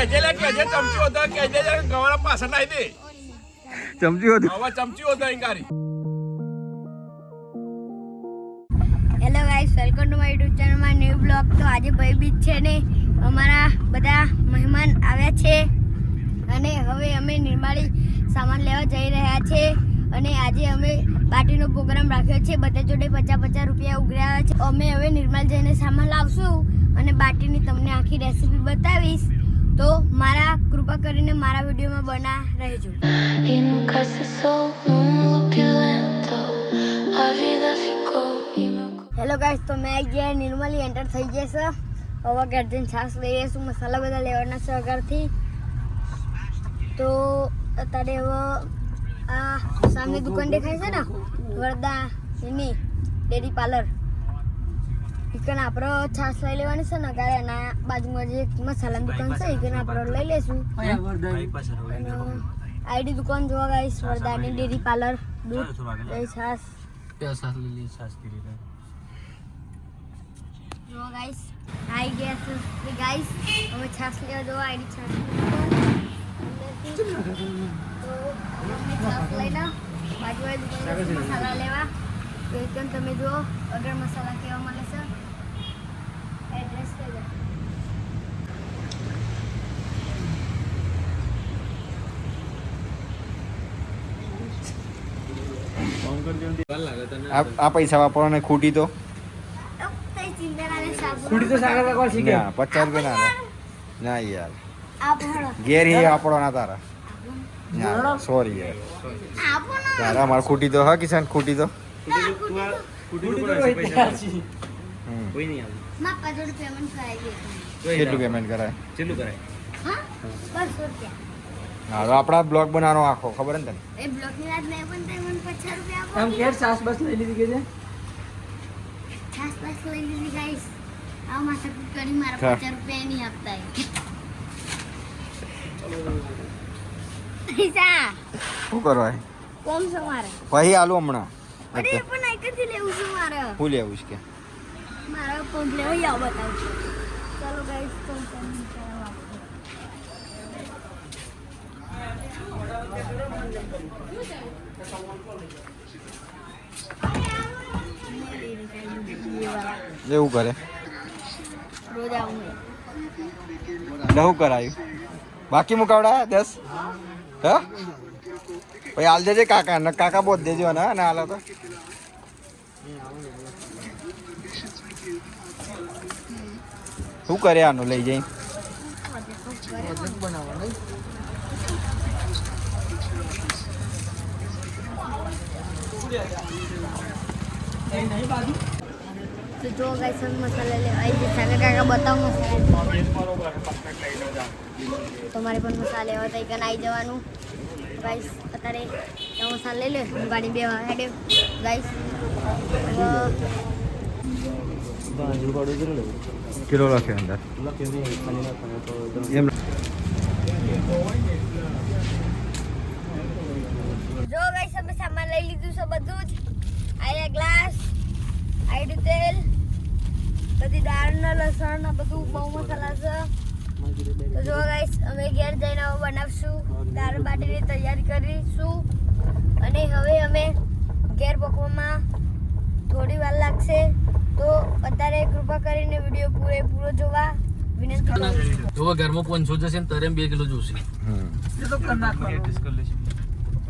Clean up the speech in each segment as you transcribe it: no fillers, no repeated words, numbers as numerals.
કેજે ચમચી હતો કેજે ગવાળા પાછળ નાઈ દે ચમચી હતું હવે ચમચી હતો ઇંગારી hello guys welcome to my YouTube channel માં ન્યુ બ્લોગ. તો આજે ભાઈ બીજ છે ને અમારા બધા મહેમાન આવ્યા છે અને હવે અમે નિર્માળી સામાન લેવા જઈ રહ્યા છે અને આજે અમે પાર્ટીનો પ્રોગ્રામ રાખ્યો છે. બધા જોડે 50-50 રૂપિયા ઉઘરાવ્યા છે. અમે હવે નિર્માળ જઈને સામાન લાવશું અને બાટીની તમને આખી રેસીપી બતાવીશ. તો મારા કૃપા કરીને મારા વિડીયોમાં બના રહેજો. હેલો ગાઈસ, તો મેં ગયા નિર્મલી એન્ટર થઈ જશે. હવે ગાર્જન છાસ લઈ લઈશું. મસાલા બધા લેવાના છે આગળથી. તો અત્યારે હવે આ સામે દુકાન દેખાય છે ને વરદા એની ડેરી પાર્લર ઇકન આપણે છાસ લઈ લેવાની છે ને ગાય ના બાજુમાં જે મસાલાની દુકાન છે ઇકન આપણે લઈ લેશું. આઈડી દુકાન જોવા ગાઈસ વરદાની ડેરી પાર્લર દૂધ છાસ જો ગાઈસ આઈ ગયા છે ગાઈસ. અમે છાસ લેવા જો આઈડી છાસ તો અમે છાસ લઈને બાજુવાળી દુકાન મસાલા લેવા. તો એકદમ તમે જુઓ અગર મસાલા કેવા મળે છે એડ્રેસ કહી દો. આ પૈસા વાપરવાને ખૂટી તો ખૂટી તો ના 50 રૂપિયા ના યાર ઘેર હી વાપરવાના તારા ના સોરી યાર અમારે ખૂટી તો હા કિસાન ખૂટી તો કેટલું પેમેન્ટ કરાય હા તો આપણા બ્લોગ બનાવવાનો આખો ખબર ને તને એ બ્લોક ની વાત નહીં પણ તે મને 50 રૂપિયા આપો. આમ કેર છાસ બસ લઈ લીધી કે છે છાસ બસ લઈ લીધી ગાઈસ. આ માથા કુટ કરી મારા 50 રૂપિયા નહીં આપતા પૈસા શું કરવાય કોમ છે મારે પછી આલુ હમણાં અરે પણ એકથી લેવું છે મારે. શું લેવું છે કે મારા પંપ લેવા આવ બતાવું છું. ચાલો ગાઈસ તો તમે કરાવો આપો. એવું કરે રોજ આવું લહુ કરાયું બાકી મુકાવડા 10 હા પછી હાલ દેજે કાકા ને કાકા બોધ દેજો ને ના હાલો તો શું કરે આનું લઈ જઈ તો જો ગાઈસ મસાલા લેવા આવી છે. સાગર કાકા બતાવો મસાલા. તમારે પણ મસાલા લેવા તો એકન આવી જવાનું ગાઈસ. અત્યારે મસાલા લઈ લે ગાડી બે હેડે ગાઈસ. કિલો લખે અંદર એમ જો ગાઈસ અમે સામાન લઈ લીધું છે બધું જ. આયા ગ્લાસ આઈડી તેલ બધી દાળ ને લસણ ને બધું બહુ મસાલા છે. તો જો ગાઈસ અમે ઘેર જઈને હવે બનાવશું દાળ બાટીની તૈયારી કરીશું અને હવે અમે ઘેર પકવામાં થોડી વાર લાગશે. તો અત્યારે કૃપા કરીને વિડીયો પૂરેપૂરો જોવા વિનંતી કરું છું. જો ઘરમાં 500 જશે ને તારે 2 કિલો જોશે એ તો કર નાખો એડજસ્ટ કરી લેશું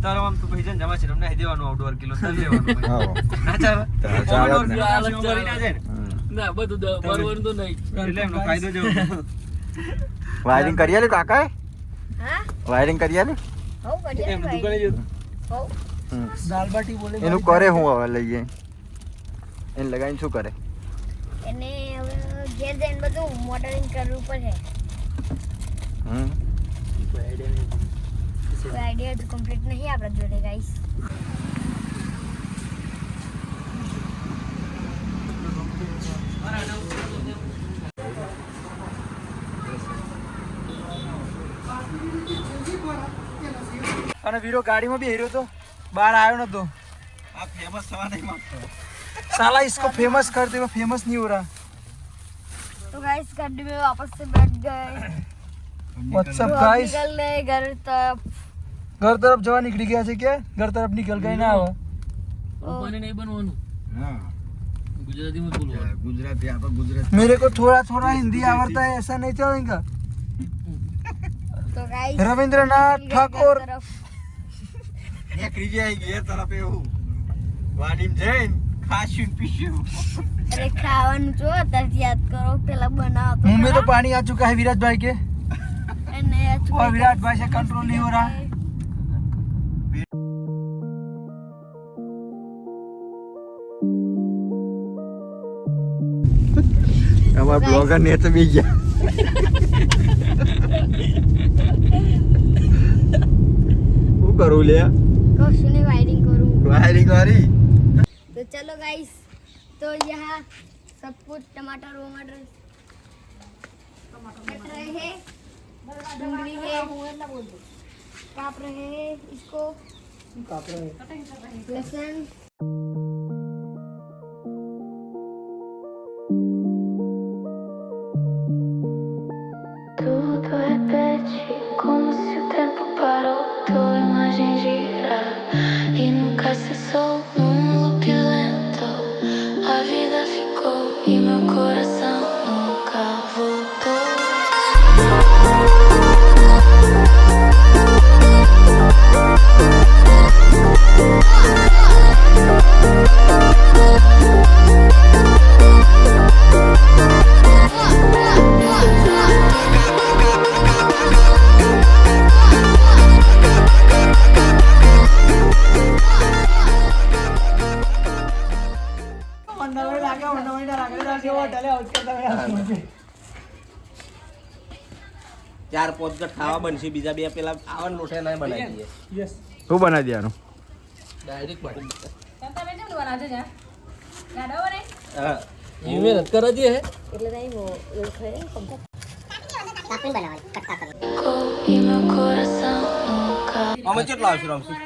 તારો આમ તો પૈસા જમા છે તમને દેવાનું આઉટડોર કિલો તાર લેવાનું ના ચાલે ના બધું બરોબર તો નહીં એટલે એમનો ફાયદો જો વાયરિંગ કરી આલે કાકા હા વાયરિંગ કરી આલે હો કરીએ એમ દુકાને જો હો દાલ બાટી બોલે એનું કરે હું હવે લઈએ એને લગાવીને શું કરે એને હવે ઘેર જઈને બધું મોડલિંગ કરવું પડે. કોઈ આઈડિયા તો કમ્પ્લીટ નહીં આપણા જોડે ગાઈસ. અને વીરો ગાડીમાં બી હેર્યો તો બહાર આવ્યો નતો. આ ફેમસ થવા નહીં માંગતો. साला इसको फेमस कर दे, वो फेमस नहीं हो रहा। तो गाइस गाड़ी में वापस से बैठ गए व्हाट्सअप तो गाइस निकल गए घर तक घर तरफ जवा निकली गया છે કે ઘર તરફ નીકળ ગઈ ના આવે પપ્પાને નહીં બનવાનું હા ગુજરાતીમાં જ બોલવાનું ગુજરાતી આ તો ગુજરાતી मेरे को थोड़ा थोड़ा हिंदी आवड़ता है ऐसा नहीं चलेगा तो गाइस रविंद्रनाथ ठाकुर નીકળી જાય ઘેર તરફ એવું વાડીમ જઈને ખાશું પીશું अरे ખાવાનું જો અત્યારે યાદ કરો પેલા બનાવો मुंह में तो पानी आ चुका है विराट भाई के અને और विराट भाई से कंट्रोल नहीं हो रहा અમાર બ્લોગર ને તો બી ગયા હું કરું લે कौशल ने वायरिंग करूँ વાયરિંગ वाली तो चलो गाइस तो यहाँ सब कुछ टमाटर वमाटर कट रहे हैं डूंगरी है काप रहे हैं इसको लहसुन Tudo repete como se o tempo parou. Tua imagem gira e nunca cessou num loop lento. A vida ficou e meu coração nunca voltou. ચાર પોચ ખાવા બનશે બીજા બે પેલા આવા લોઠે નહીં બનાવી દઈએ શું બનાવી દેવાનું ડાયરેક્ટ પાડી તમે કેમ બનાવજો જા ગાડો રે હા ये मेहनत करा दी है એટલે નહીં वो ખાય કાપીને બનાવવાની કટકા કરી E meu coração nunca. અમે કેટલા આવશે રામસી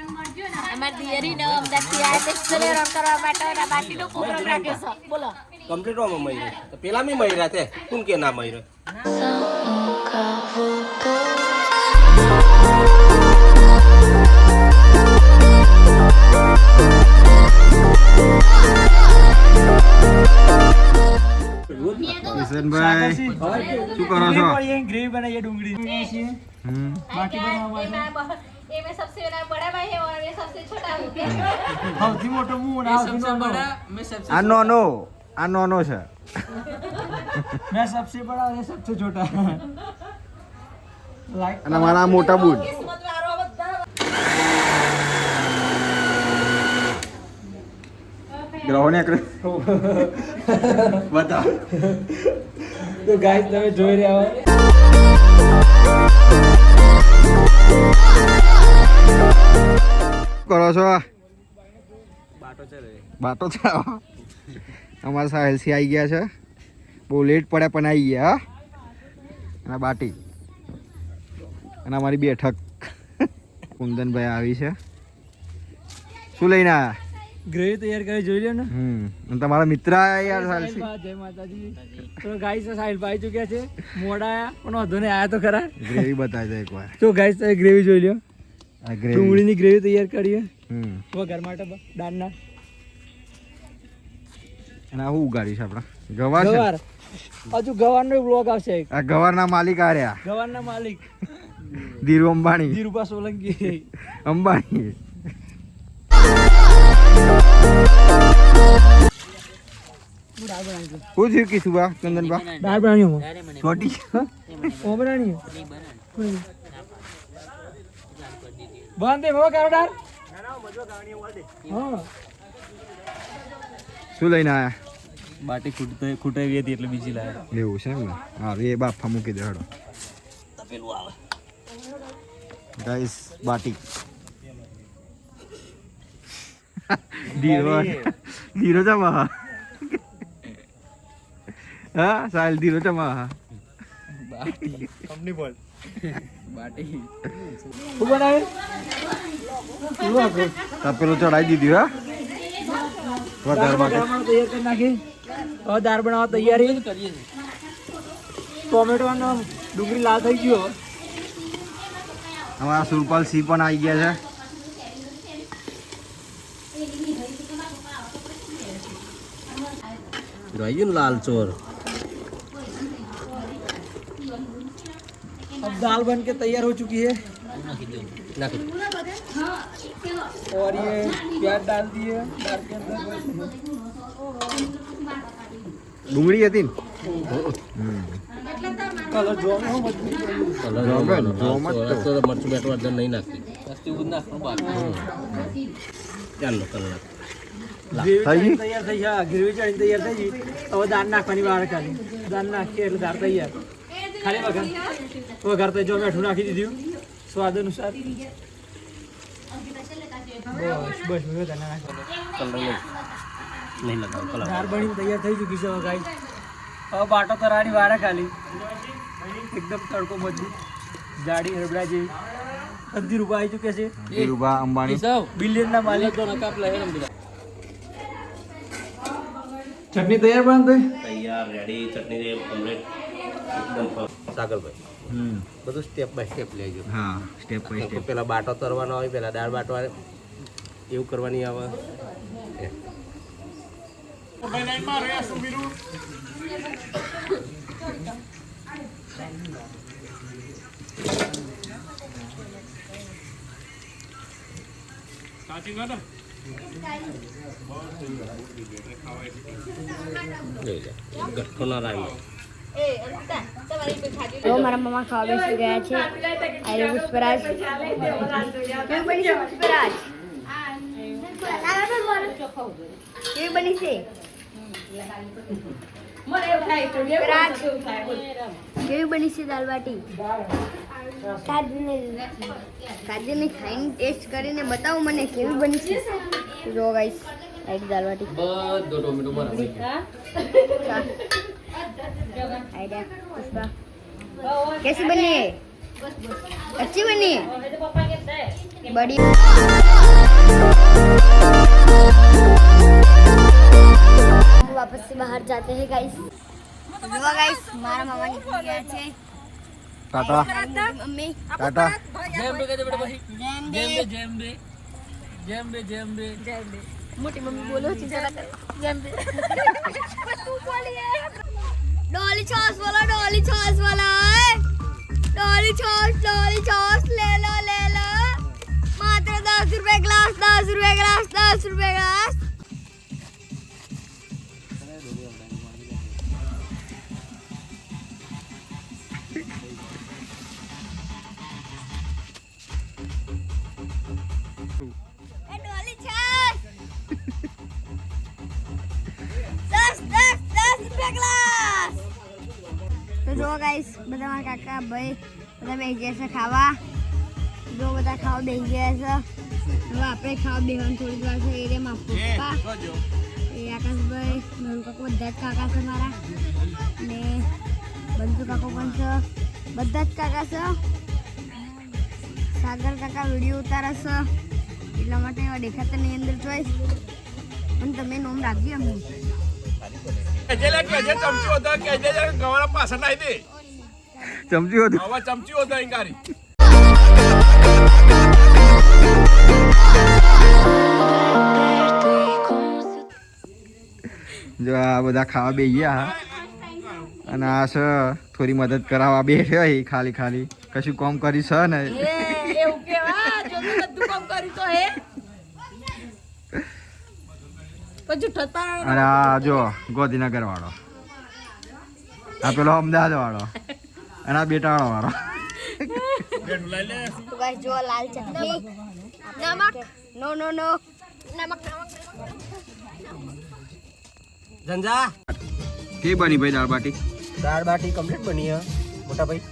અમાર દિયરી ને અમદાવાદથી આ ટેક્સલે રન કરવા માટે ના બાટીનો પ્રોગ્રામ રાખ્યો છે બોલો કમ્પ્લીટ હોમાં મહિને તો પેલા મે મહિરા તે કોણ કે ના મહિરા Nunca voltou. કિશનભાઈ શું કરો છો ग्रेवी बनाइए डूंगरी बाकी बनावा ये में सबसे बड़ा भाई है और ये सबसे छोटा हूँ સૌથી મોટો મું ના सबसे बड़ा मैं सबसे આ નાનો છે मैं सबसे बड़ा और ये सबसे छोटा लाइक અને મારા મોટા બુટ किस्मत वालों બધા ગ્રહો ને બતા તો ગાઈસ તમે જોઈ રહ્યા હો કરો છો બાટો છે રે બાટો છે અમારા સાહેલસી આવી ગયા છે બહુ લેટ પડ્યા પણ આવી ગયા હા અને બાટી અને અમારી બેઠક કુંદનભાઈ આવી છે શું લઈને આવ્યા ગ્રેવી તૈયાર કરી જોઈ લ્યો ને અને તમારા મિત્ર આયા યાર સાહેલસી જય માતાજી તો ગાઈસ સાહિલ ભાઈ ચૂક્યા છે મોડા આયા પણ વાંધો નહીં આયા તો ખરા ગ્રેવી બતાવી દો એકવાર તો ગાઈસ તમે ગ્રેવી જોઈ લ્યો આ ગ્રેવી ડુંગળીની ગ્રેવી તૈયાર કરીએ હમ વઘાર માટે દાળના અને આ શું ઉગાડી છે આપણા ગવાર છે ગવાર હજુ ગવારનો વ્લોગ આવશે એક. આ ગવારના માલિક આ રહ્યા ગવારના માલિક ધીરુ અંબાણી ધીરુભા સોલંકી અંબાણી શું થયું કિશુબા ચંદનબા દાળ બનાવી હું છોટી ઓ બનાવી બંધ હો કરો દાળ હા શું લઈને આયા બાટી ખૂટાવી હતી એટલે બીજી લાયા એવું છે એમ ને હા એ બાફા મૂકી દે હડો પેલું આવે ગાઈસ બાટી ધીરો જમા હા સાહેલ ધીરો જમા કંપની બોલ બાટી શું બનાવે પેલું ચડાવી દીધું હા વઘાર માટે તૈયાર કરી નાખી હવે દાળ બનાવવા તૈયારી કરીએ ટોમેટો અને ડુંગળી લાલ થઈ ગયો અમારા સુરપાલ સિંહ પણ આવી ગયા છે. लाल चोर अब दाल बन के तैयार हो चुकी है और ये प्याज डाल दिए दाल के अंदर. ડુંગળી હતી ને कलर जो हो मत तो मरचू बैठो अर्जन नहीं नाखी ચાલો કલાક થઈ ગઈ તૈયાર થઈ ગયા ગ્રેવી ચડી તૈયાર થઈ ગઈ હવે દાળ નાખવાની વાર ખાલી દાળ નાખીએ એટલે દાળ તૈયાર ખાલી વઘાર તો જો મેઠું નાખી દીધું સ્વાદ અનુસાર બસ બસ વધારે ના નાખવાનું. નહીં લગાવ કલાક દાળ બની તૈયાર થઈ ચૂકી છે હવે ગાઈસ. હવે બાટો તરાની વાર ખાલી એકદમ તડકો મજબૂત જાડી હરબડા જેવી 10 રૂપિયા આવી ચૂક્યા છે. ધીરુભા અંબાણી બિલિયનના માલિક ચટણી તૈયાર બન તો તૈયાર રેડી ચટણી રે કમ્પ્લીટ એકદમ સાગરભાઈ બધું સ્ટેપ બાય સ્ટેપ લેજો. હા સ્ટેપ બાય સ્ટેપ. પેલા બાટો તરવાનો આવે પેલા દાળ બાટવા એવું કરવાની આવે. ગઠ્ઠો ના રાય તો મારા મમ્મા ખાવા બેસી ગયા છે. આરે પુષ્પરાજ કેવી બની છે પુષ્પરાજ? કેવી બની છે પુષ્પરાજ? કેવી બની છે દાળ બાટી? કાજલને ખાઈને ટેસ્ટ કરીને બતાવો મને કેવી બની છે. જો ગાઈસ આઈડી દાળ બાટી બધો ટોમેટો બરાબર आइडिया पुष्पा कैसी बनी है? अच्छी बनी है बड़ी. वापस से बाहर जाते हैं गाइस. हमारा मामा निकल गया છે. ટાટા મમ્મી ટાટા. મોટી મમ્મી બોલો છે જરા डॉली छॉस वाला डॉली छॉस ले लो मात्र 10 रुपए ग्लास 10 रुपए ग्लास. डॉली छॉस 10 रुपए ग्लास. तो जो गाइस બધા મારા કાકા ભાઈ બધા બેસી ગયા છે ખાવા. જો બધા ખાવા બેસી ગયા છે. હવે આપણે ખાવા બેસવાનું થોડી વાર છે. એરિયામાં પપ્પા એ આકાશભાઈ નરુ કાકો બધા જ કાકા છે મારા ને બંધુ કાકો પણ છે. બધા જ કાકા છે. સાગર કાકા વિડીયો ઉતારે છે એટલા માટે એવા દેખાતા નહીં અંદર જોઈશ પણ તમે નોમ રાખજો અમને. કે જે ચમચી હતો કે જે ગવાના પાછળ નાખી દે. ચમચી હતું હવે ચમચી હતો ઇંગારી. જો આ બધા ખાવા બે ગયા અને આ છે થોડી મદદ કરાવવા બેઠ્યો એ ખાલી કશું કામ કરી છે ને એવું કેવા જો બધું કામ કરી તો હે પછી ઠતા અને આ જો ગોધીનગર વાળો, આ પેલો અમદાવાદ વાળો અને આ બેટાવાળો વાળો. તો ગાઈસ જો લાલ ચટણી નમક નો નમક જંજા કેવી બની ભાઈ દાળ બાટી? દાળ બાટી કમ્પ્લીટ બની હે મોટા ભાઈ,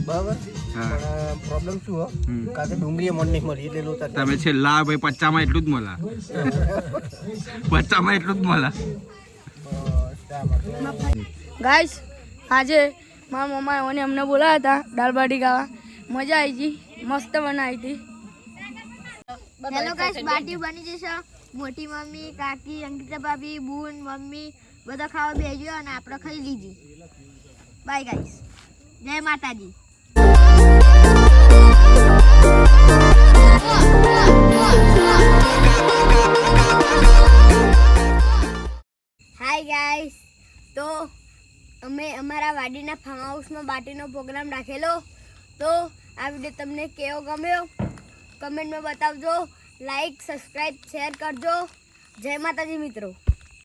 બરાબર. હા. પણ પ્રોબ્લેમ શું હો કાકે ડુંગળી મન નહીં મળી એટલે લોતા તમે છેલ્લા ભાઈ 50 માં એટલું જ મળા 50 માં એટલું જ મળા. ગાઈસ આજે મારા મમ્માએ મને અમને બોલાયા હતા દાળ બાટી ખાવા. મજા આવી ગઈ, મસ્ત બનાવી હતી. હેલો ગાઈસ, બાટી બની જશે. મોટી મમ્મી, કાકી, અંકિતા ભાભી, બૂન, મમ્મી બધા ખાવા બેસજો અને આપણે ખાઈ લીધી. બાય ગાઈસ, જય માતાજી. તો અમે અમારા વાડીના ફાર્મ હાઉસમાં બાટીનો પ્રોગ્રામ રાખેલો. તો આ વિડીયો તમને કેવો ગમ્યો કમેન્ટમાં બતાવજો. લાઈક સબસ્ક્રાઈબ શેર કરજો. જય માતાજી મિત્રો.